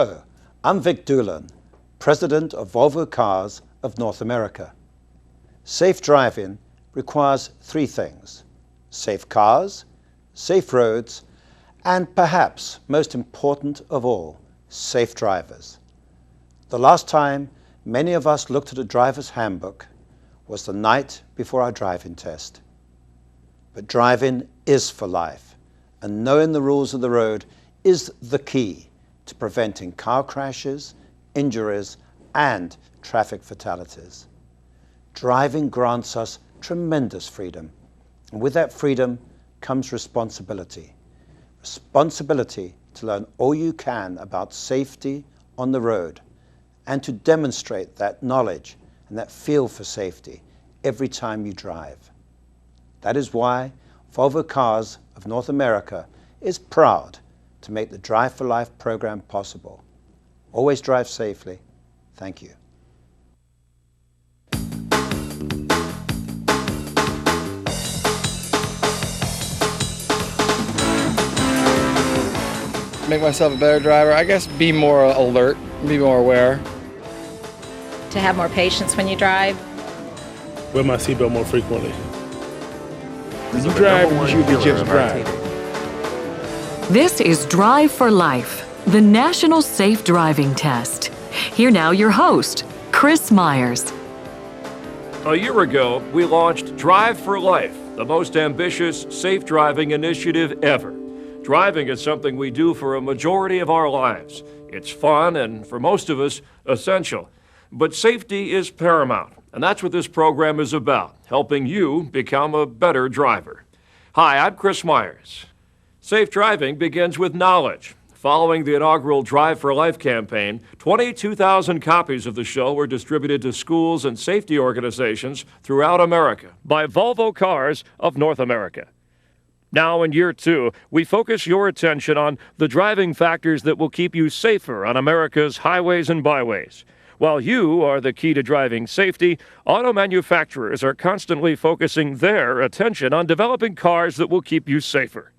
Hello, I'm Vic Doolan, President of Volvo Cars of North America. Safe driving requires three things: safe cars, safe roads, and perhaps most important of all, safe drivers. The last time many of us looked at a driver's handbook was the night before our driving test. But driving is for life, and knowing the rules of the road is the key to preventing car crashes, injuries, and traffic fatalities. Driving grants us tremendous freedom, and with that freedom comes responsibility. Responsibility to learn all you can about safety on the road and to demonstrate that knowledge and that feel for safety every time you drive. That is why Volvo Cars of North America is proud to make the Drive for Life program possible. Always drive safely. Thank you. Make myself a better driver. I guess be more alert, be more aware. To have more patience when you drive. Wear my seatbelt more frequently. You drive, you should be just drive. This is Drive for Life, the National Safe Driving Test. Here now your host, Chris Myers. A year ago, we launched Drive for Life, the most ambitious safe driving initiative ever. Driving is something we do for a majority of our lives. It's fun and, for most of us, essential. But safety is paramount, and that's what this program is about, helping you become a better driver. Hi, I'm Chris Myers. Safe driving begins with knowledge. Following the inaugural Drive for Life campaign, 22,000 copies of the show were distributed to schools and safety organizations throughout America by Volvo Cars of North America. Now in year two, we focus your attention on the driving factors that will keep you safer on America's highways and byways. While you are the key to driving safety, auto manufacturers are constantly focusing their attention on developing cars that will keep you safer.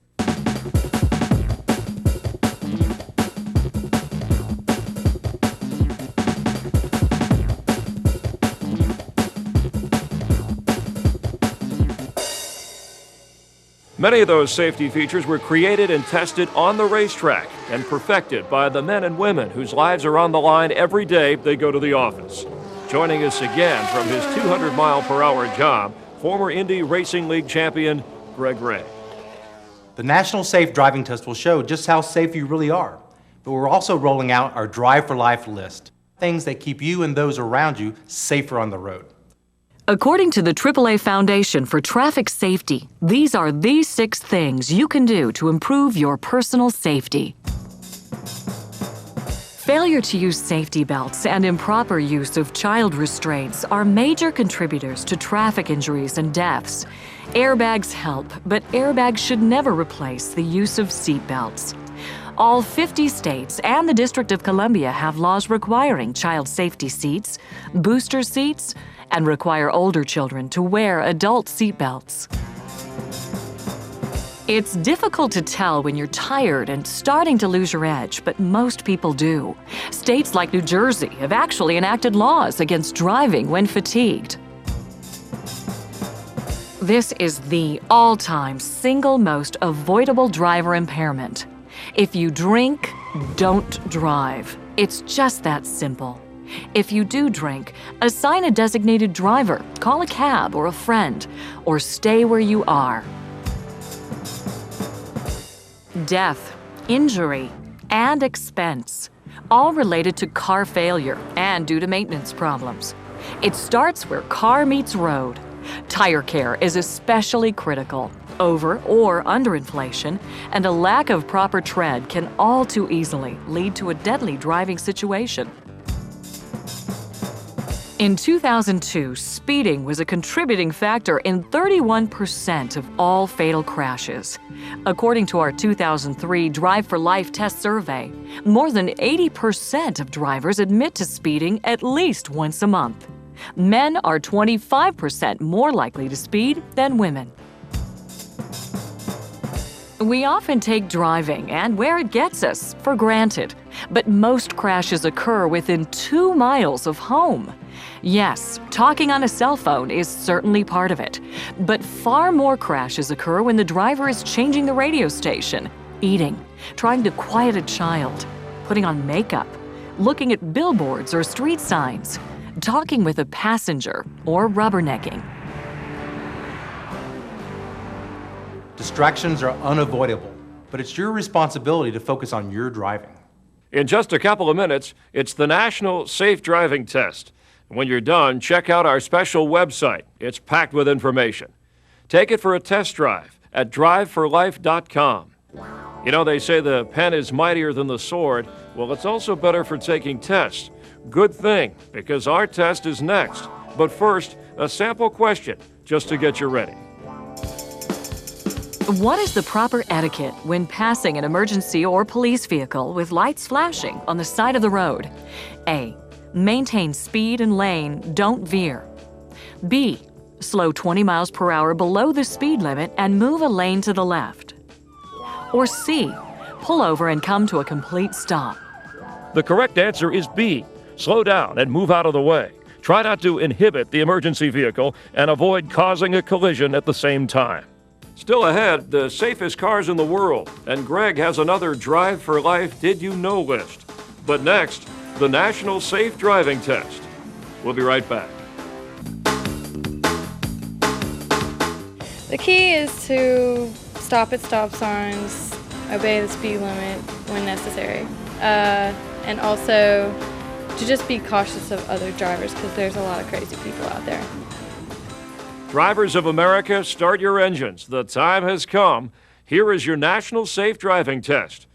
Many of those safety features were created and tested on the racetrack and perfected by the men and women whose lives are on the line every day they go to the office. Joining us again from his 200-mile-per-hour job, former Indy Racing League champion Greg Ray. The National Safe Driving Test will show just how safe you really are, but we're also rolling out our Drive for Life list, things that keep you and those around you safer on the road. According to the AAA Foundation for Traffic Safety, these are the 6 things you can do to improve your personal safety. Failure to use safety belts and improper use of child restraints are major contributors to traffic injuries and deaths. Airbags help, but airbags should never replace the use of seat belts. All 50 states and the District of Columbia have laws requiring child safety seats, booster seats, and require older children to wear adult seat belts. It's difficult to tell when you're tired and starting to lose your edge, but most people do. States like New Jersey have actually enacted laws against driving when fatigued. This is the all-time single most avoidable driver impairment. If you drink, don't drive. It's just that simple. If you do drink, assign a designated driver, call a cab or a friend, or stay where you are. Death, injury, and expense, all related to car failure and due to maintenance problems. It starts where car meets road. Tire care is especially critical. Over or underinflation and a lack of proper tread can all too easily lead to a deadly driving situation. In 2002, speeding was a contributing factor in 31% of all fatal crashes. According to our 2003 Drive for Life test survey, more than 80% of drivers admit to speeding at least once a month. Men are 25% more likely to speed than women. We often take driving and where it gets us for granted, but most crashes occur within 2 miles of home. Yes, talking on a cell phone is certainly part of it, but far more crashes occur when the driver is changing the radio station, eating, trying to quiet a child, putting on makeup, looking at billboards or street signs, talking with a passenger, or rubbernecking. Distractions are unavoidable, but it's your responsibility to focus on your driving. In just a couple of minutes, it's the National Safe Driving Test. When you're done, check out our special website. It's packed with information. Take it for a test drive at driveforlife.com. You know, they say the pen is mightier than the sword. Well, it's also better for taking tests. Good thing, because our test is next. But first, a sample question, just to get you ready. What is the proper etiquette when passing an emergency or police vehicle with lights flashing on the side of the road? A. Maintain speed and lane, don't veer. B. Slow 20 miles per hour below the speed limit and move a lane to the left. Or C. Pull over and come to a complete stop. The correct answer is B. Slow down and move out of the way. Try not to inhibit the emergency vehicle and avoid causing a collision at the same time. Still ahead, the safest cars in the world, and Greg has another Drive for Life Did You Know list. But next, the National Safe Driving Test. We'll be right back. The key is to stop at stop signs, obey the speed limit when necessary, and also to just be cautious of other drivers because there's a lot of crazy people out there. Drivers of America, start your engines. The time has come. Here is your National Safe Driving Test.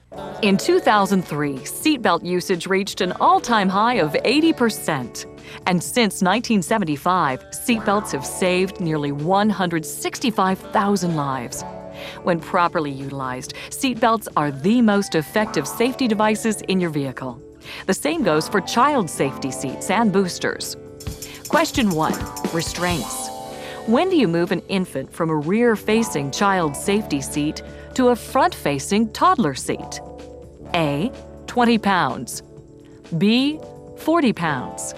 In 2003, seatbelt usage reached an all-time high of 80%. And since 1975, seatbelts have saved nearly 165,000 lives. When properly utilized, seatbelts are the most effective safety devices in your vehicle. The same goes for child safety seats and boosters. Question 1. Restraints. When do you move an infant from a rear-facing child safety seat to a front-facing toddler seat? A. 20 pounds. B. 40 pounds.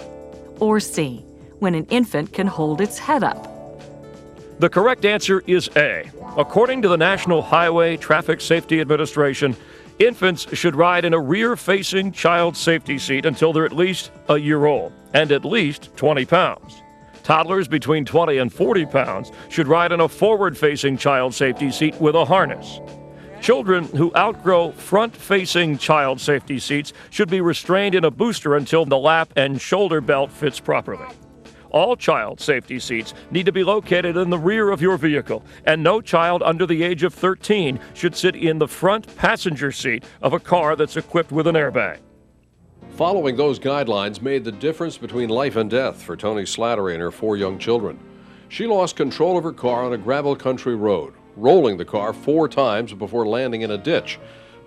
Or C. When an infant can hold its head up. The correct answer is A. According to the National Highway Traffic Safety Administration, infants should ride in a rear-facing child safety seat until they're at least a year old and at least 20 pounds. Toddlers between 20 and 40 pounds should ride in a forward-facing child safety seat with a harness. Children who outgrow front-facing child safety seats should be restrained in a booster until the lap and shoulder belt fits properly. All child safety seats need to be located in the rear of your vehicle, and no child under the age of 13 should sit in the front passenger seat of a car that's equipped with an airbag. Following those guidelines made the difference between life and death for Tony Slattery and her 4 young children. She lost control of her car on a gravel country road, rolling the car 4 times before landing in a ditch.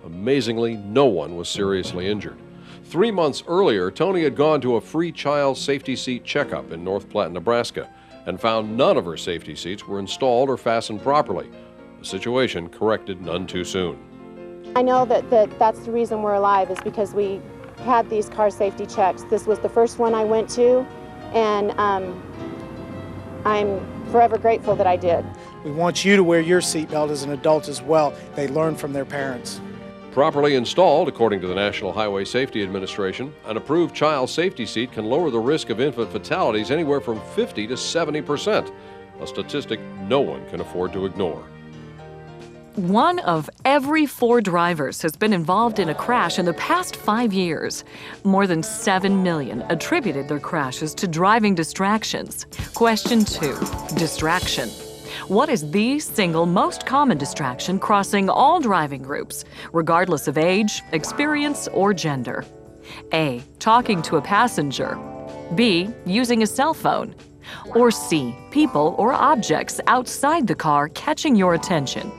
Amazingly, no one was seriously injured. 3 months earlier, Tony had gone to a free child safety seat checkup in North Platte, Nebraska, and found none of her safety seats were installed or fastened properly. The situation corrected none too soon. I know that's the reason we're alive, is because we had these car safety checks. This was the first one I went to, and I'm forever grateful that I did. We want you to wear your seatbelt as an adult as well. They learn from their parents. Properly installed, according to the National Highway Safety Administration, an approved child safety seat can lower the risk of infant fatalities anywhere from 50 to 70%, a statistic no one can afford to ignore. 1 of every 4 drivers has been involved in a crash in the past 5 years. More than 7 million attributed their crashes to driving distractions. Question 2. Distraction. What is the single most common distraction crossing all driving groups, regardless of age, experience, or gender? A. Talking to a passenger. B. Using a cell phone. Or C. People or objects outside the car catching your attention.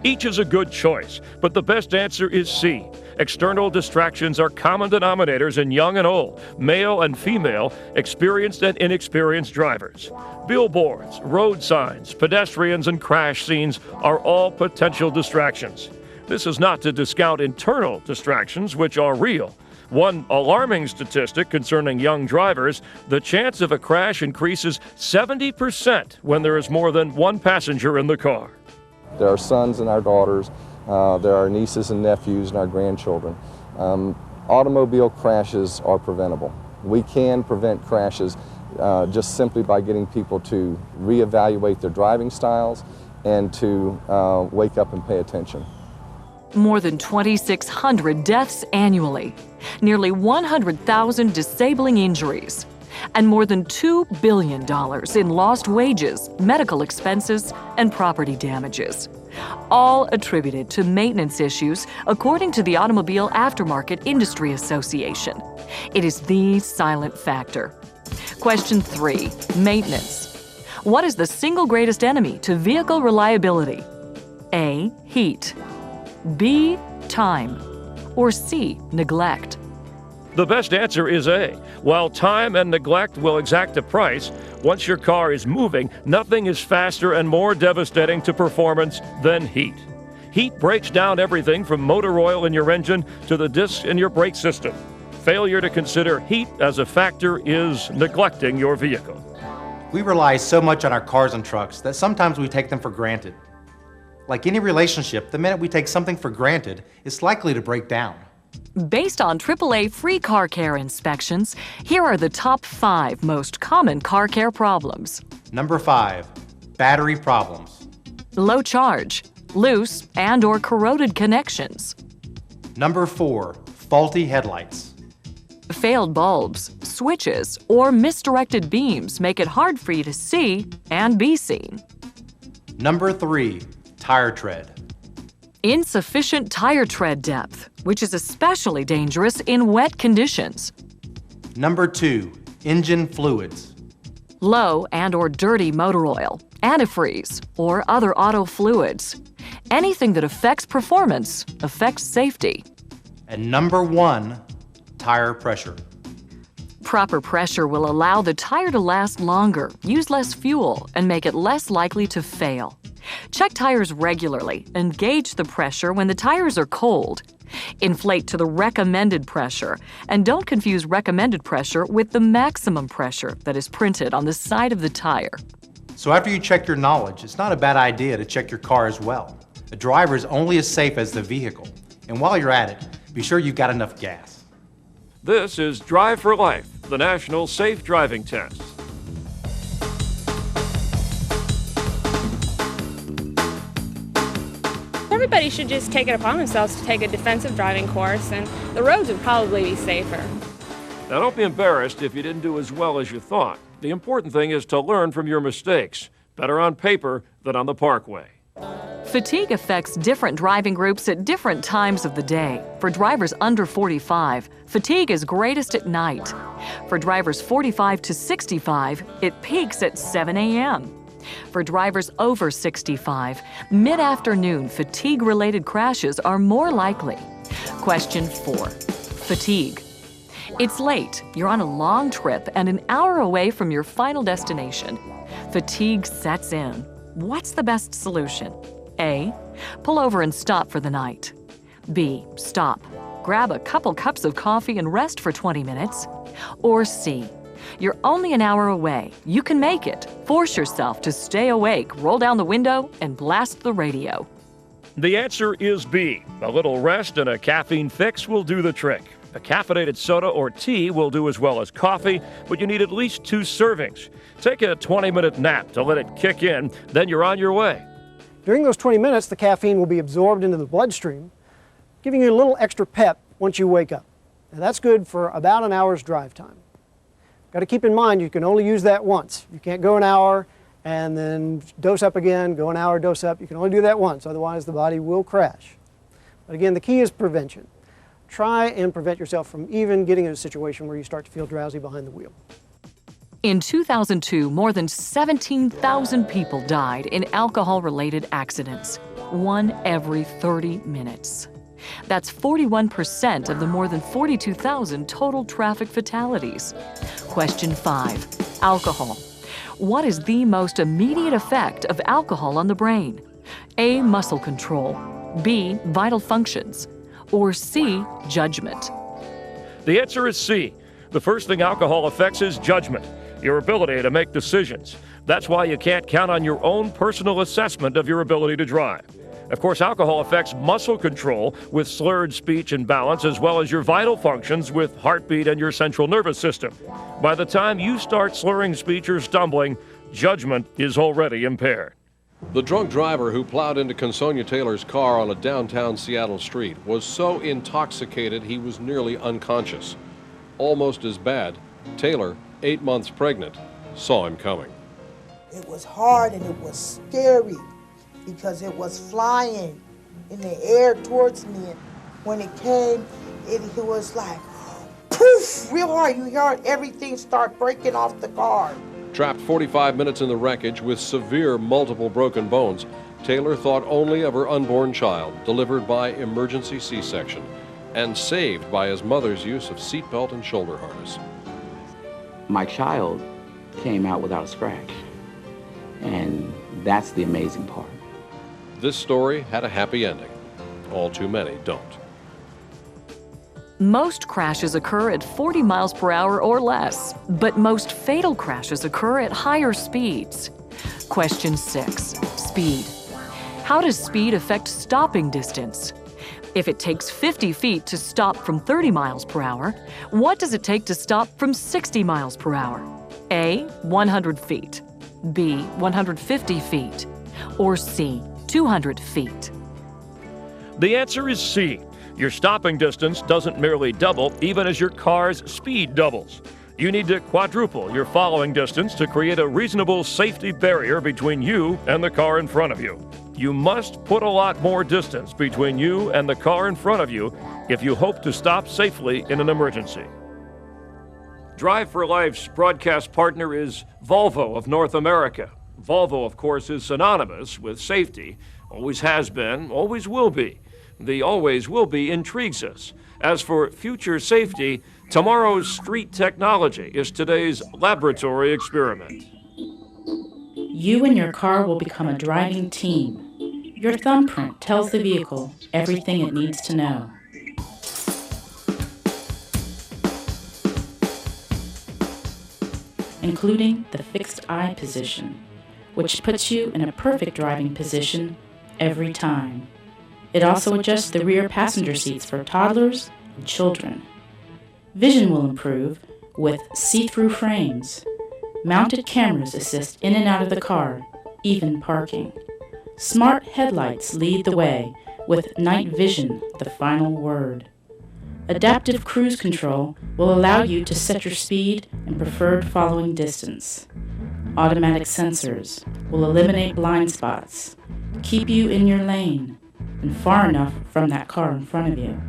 Each is a good choice, but the best answer is C. External distractions are common denominators in young and old, male and female, experienced and inexperienced drivers. Billboards, road signs, pedestrians, and crash scenes are all potential distractions. This is not to discount internal distractions, which are real. One alarming statistic concerning young drivers, the chance of a crash increases 70% when there is more than one passenger in the car. There are sons and our daughters, there are nieces and nephews and our grandchildren. Automobile crashes are preventable. We can prevent crashes just simply by getting people to reevaluate their driving styles and to wake up and pay attention. More than 2,600 deaths annually, nearly 100,000 disabling injuries, and more than $2 billion in lost wages, medical expenses, and property damages, all attributed to maintenance issues, according to the Automobile Aftermarket Industry Association. It is the silent factor. Question 3, maintenance. What is the single greatest enemy to vehicle reliability? A, heat. B, time. Or C, neglect. The best answer is A. While time and neglect will exact a price, once your car is moving, nothing is faster and more devastating to performance than heat. Heat breaks down everything from motor oil in your engine to the discs in your brake system. Failure to consider heat as a factor is neglecting your vehicle. We rely so much on our cars and trucks that sometimes we take them for granted. Like any relationship, the minute we take something for granted, it's likely to break down. Based on AAA free car care inspections, here are the top 5 most common car care problems. Number 5, battery problems. Low charge, loose and/or corroded connections. Number 4, faulty headlights. Failed bulbs, switches, or misdirected beams make it hard for you to see and be seen. Number 3, tire tread. Insufficient tire tread depth, which is especially dangerous in wet conditions. Number 2, engine fluids. Low and/or dirty motor oil, antifreeze, or other auto fluids. Anything that affects performance affects safety. And number 1, tire pressure. Proper pressure will allow the tire to last longer, use less fuel, and make it less likely to fail. Check tires regularly and gauge the pressure when the tires are cold. Inflate to the recommended pressure, and don't confuse recommended pressure with the maximum pressure that is printed on the side of the tire. So after you check your knowledge, it's not a bad idea to check your car as well. A driver is only as safe as the vehicle. And while you're at it, be sure you've got enough gas. This is Drive for Life, the National Safe Driving Test. Everybody should just take it upon themselves to take a defensive driving course, and the roads would probably be safer. Now, don't be embarrassed if you didn't do as well as you thought. The important thing is to learn from your mistakes. Better on paper than on the parkway. Fatigue affects different driving groups at different times of the day. For drivers under 45, fatigue is greatest at night. For drivers 45 to 65, it peaks at 7 a.m. For drivers over 65, mid-afternoon fatigue-related crashes are more likely. Question 4, fatigue. It's late, you're on a long trip and an hour away from your final destination. Fatigue sets in. What's the best solution? A, pull over and stop for the night. B, stop, grab a couple cups of coffee and rest for 20 minutes. Or C, you're only an hour away. You can make it. Force yourself to stay awake, roll down the window, and blast the radio. The answer is B. A little rest and a caffeine fix will do the trick. A caffeinated soda or tea will do as well as coffee, but you need at least 2 servings. Take a 20-minute nap to let it kick in, then you're on your way. During those 20 minutes, the caffeine will be absorbed into the bloodstream, giving you a little extra pep once you wake up. Now, that's good for about an hour's drive time. Got to keep in mind you can only use that once. You can't go an hour and then dose up again, go an hour, dose up. You can only do that once, otherwise the body will crash. But again, the key is prevention. Try and prevent yourself from even getting in a situation where you start to feel drowsy behind the wheel. In 2002, more than 17,000 people died in alcohol-related accidents, 1 every 30 minutes. That's 41% of the more than 42,000 total traffic fatalities. Question 5. Alcohol. What is the most immediate effect of alcohol on the brain? A. Muscle control. B. Vital functions. Or C. Judgment. The answer is C. The first thing alcohol affects is judgment, your ability to make decisions. That's why you can't count on your own personal assessment of your ability to drive. Of course, alcohol affects muscle control with slurred speech and balance, as well as your vital functions with heartbeat and your central nervous system. By the time you start slurring speech or stumbling, judgment is already impaired. The drunk driver who plowed into Consonia Taylor's car on a downtown Seattle street was so intoxicated he was nearly unconscious. Almost as bad, Taylor, 8 months pregnant, saw him coming. It was hard and it was scary because it was flying in the air towards me. When it came, it was like, poof, real hard. You heard everything start breaking off the car. Trapped 45 minutes in the wreckage with severe multiple broken bones, Taylor thought only of her unborn child, delivered by emergency C-section, and saved by his mother's use of seatbelt and shoulder harness. My child came out without a scratch, and that's the amazing part. This story had a happy ending. All too many don't. Most crashes occur at 40 miles per hour or less, but most fatal crashes occur at higher speeds. Question 6. Speed. How does speed affect stopping distance? If it takes 50 feet to stop from 30 miles per hour, what does it take to stop from 60 miles per hour? A. 100 feet. B. 150 feet. Or C. 200 feet. The answer is C. Your stopping distance doesn't merely double, even as your car's speed doubles. You need to quadruple your following distance to create a reasonable safety barrier between you and the car in front of you. You must put a lot more distance between you and the car in front of you if you hope to stop safely in an emergency. Drive for Life's broadcast partner is Volvo of North America. Volvo, of course, is synonymous with safety. Always has been, always will be. The always will be intrigues us. As for future safety, tomorrow's street technology is today's laboratory experiment. You and your car will become a driving team. Your thumbprint tells the vehicle everything it needs to know. Including the fixed eye position, which puts you in a perfect driving position every time. It also adjusts the rear passenger seats for toddlers and children. Vision will improve with see-through frames. Mounted cameras assist in and out of the car, even parking. Smart headlights lead the way, with night vision the final word. Adaptive cruise control will allow you to set your speed and preferred following distance. Automatic sensors will eliminate blind spots, keep you in your lane, and far enough from that car in front of you.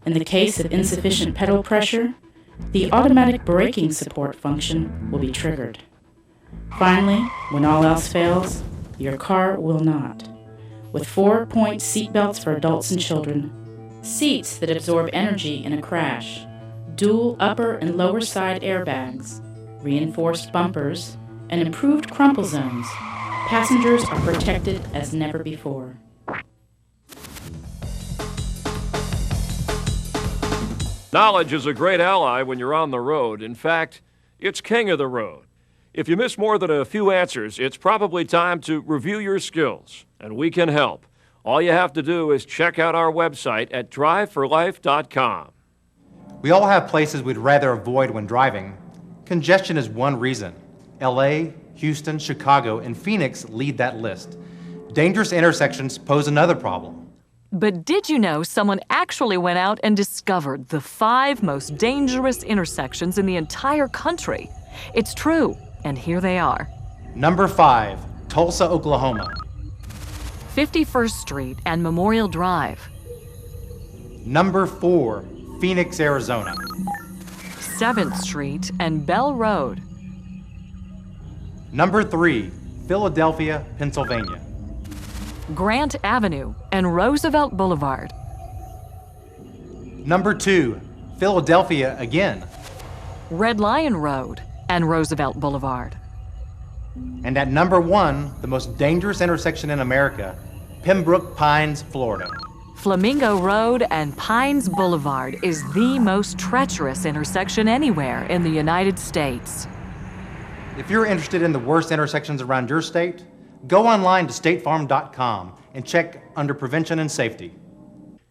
In the case of insufficient pedal pressure, the automatic braking support function will be triggered. Finally, when all else fails, your car will not. With 4-point seat belts for adults and children, seats that absorb energy in a crash, dual upper and lower side airbags, reinforced bumpers, and improved crumple zones, passengers are protected as never before. Knowledge is a great ally when you're on the road. In fact, it's king of the road. If you miss more than a few answers, it's probably time to review your skills, and we can help. All you have to do is check out our website at driveforlife.com. We all have places we'd rather avoid when driving. Congestion is one reason. LA, Houston, Chicago, and Phoenix lead that list. Dangerous intersections pose another problem. But did you know someone actually went out and discovered the 5 most dangerous intersections in the entire country? It's true, and here they are. Number 5, Tulsa, Oklahoma. 51st Street and Memorial Drive. Number 4, Phoenix, Arizona. 7th Street and Bell Road. Number 3, Philadelphia, Pennsylvania. Grant Avenue and Roosevelt Boulevard. Number 2, Philadelphia again. Red Lion Road and Roosevelt Boulevard. And at number 1, the most dangerous intersection in America, Pembroke Pines, Florida. Flamingo Road and Pines Boulevard is the most treacherous intersection anywhere in the United States. If you're interested in the worst intersections around your state, go online to statefarm.com and check under prevention and safety.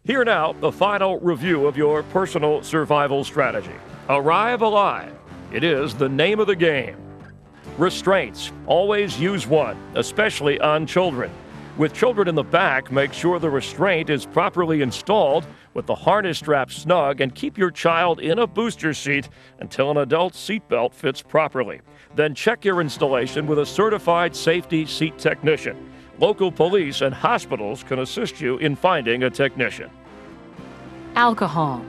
Here now, the final review of your personal survival strategy. Arrive alive. It is the name of the game. Restraints. Always use one, especially on children. With children in the back, make sure the restraint is properly installed with the harness strap snug, and keep your child in a booster seat until an adult seatbelt fits properly. Then check your installation with a certified safety seat technician. Local police and hospitals can assist you in finding a technician. Alcohol.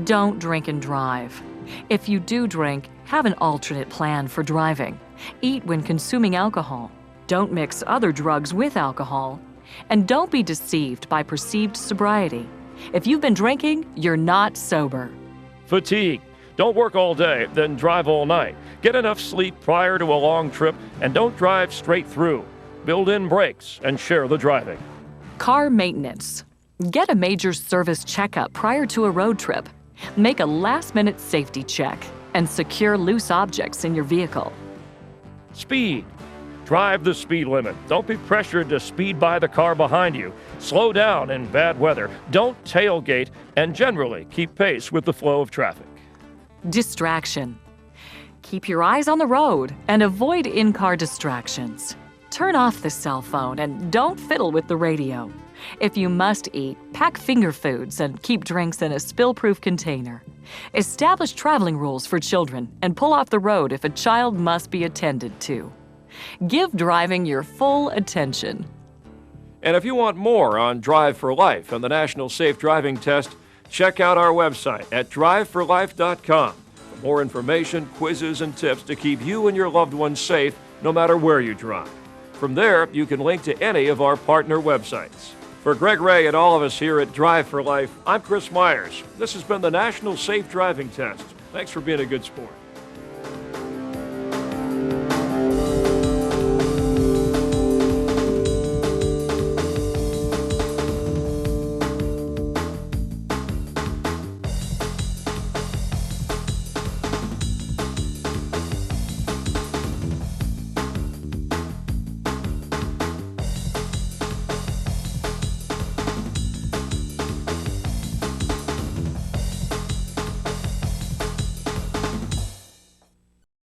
Don't drink and drive. If you do drink, have an alternate plan for driving. Eat when consuming alcohol. Don't mix other drugs with alcohol. And don't be deceived by perceived sobriety. If you've been drinking, you're not sober. Fatigue. Don't work all day, then drive all night. Get enough sleep prior to a long trip, and don't drive straight through. Build in brakes and share the driving. Car maintenance. Get a major service checkup prior to a road trip. Make a last-minute safety check and secure loose objects in your vehicle. Speed. Drive the speed limit. Don't be pressured to speed by the car behind you. Slow down in bad weather. Don't tailgate, and generally keep pace with the flow of traffic. Distraction. Keep your eyes on the road and avoid in-car distractions. Turn off the cell phone and don't fiddle with the radio. If you must eat, pack finger foods and keep drinks in a spill-proof container. Establish traveling rules for children and pull off the road if a child must be attended to. Give driving your full attention. And if you want more on Drive for Life and the National Safe Driving Test, check out our website at driveforlife.com for more information, quizzes, and tips to keep you and your loved ones safe no matter where you drive. From there, you can link to any of our partner websites. For Greg Ray and all of us here at Drive for Life, I'm Chris Myers. This has been the National Safe Driving Test. Thanks for being a good sport.